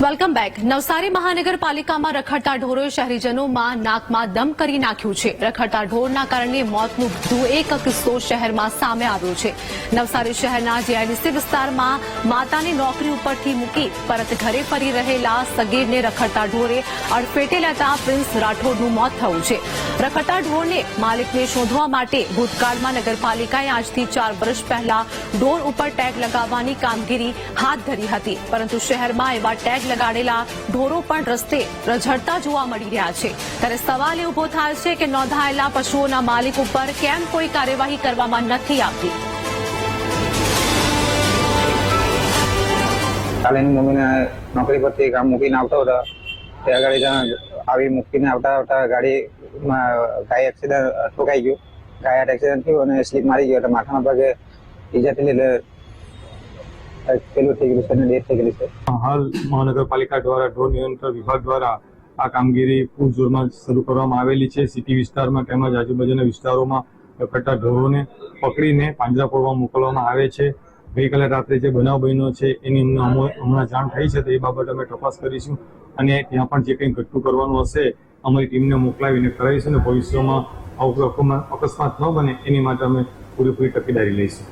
Welcome back. Navsari મહાનગરપાલિકામાં રખડતા ઢોરોએ શહેરીજનોમાં નાકમાં દમ કરી નાખ્યું છે. રખડતા ઢોરના કારણે મોતનો વધુ એક કિસ્સો શહેરમાં સામે આવ્યો છે. નવસારી શહેરના જીઆઈડીસી વિસ્તારમાં માતાની નોકરી ઉપરથી મૂકી પરત ઘરે ફરી રહેલા સગીરને રખડતા ઢોરે અડફેટે લેતા પ્રિન્સ રાઠોડનું મોત થયું છે. રખડતા ઢોરને માલિકને શોધવા માટે ભૂતકાળમાં નગરપાલિકાએ આજથી 4 વર્ષ પહેલા ઢોર ઉપર ટેગ લગાવવાની કામગીરી હાથ ધરી હતી, પરંતુ શહેરમાં એવા ટેગ લગાડેલા ઢોરો પણ રસ્તે રઝળતા જોવા મળી રહ્યા છે. ત્યારે સવાલ એ ઉભો થાય છે કે નોંધાયેલા પશુઓના માલિક ઉપર કેમ કોઈ કાર્યવાહી કરવામાં નથી આવતી. કાલે મમ્મીને નોકરી પરથી કામ મૂકીને આવતો હતો ત્યાં આગળ આવી મૂકીને આવતા ગાડીમાં ગાય એક્સિડન્ટ ઠોકાઈ ગયું. ગાય એક્સિડન્ટ થયું અને સ્લીપ મારી ગયો એટલે માથાના ભાગે ઈજા થયેલી એટલે પેલું થઈ ગયું છે અને ડેથ થઈ ગયેલી છે. હાલ મહાનગરપાલિકા દ્વારા ઢોર નિયંત્રણ વિભાગ દ્વારા આ કામગીરી પૂરજોરમાં શરૂ કરવામાં આવેલી છે. સિટી વિસ્તારમાં તેમજ આજુબાજુના વિસ્તારોમાં રખડતા ઢોરોને પકડીને પાંજરાપોળમાં મોકલવામાં આવે છે. ગઈકાલે રાત્રે જે બનાવ બન્યો છે એની હમણાં જાણ થઈ છે, તો એ બાબતે અમે તપાસ કરીશું અને ત્યાં પણ જે કંઈ ઘટતું કરવાનું હશે અમારી ટીમને મોકલાવીને કરાવીશું અને ભવિષ્યમાં આવું અકસ્માત ન બને એની માટે અમે પૂરેપૂરી તકેદારી લઈશું.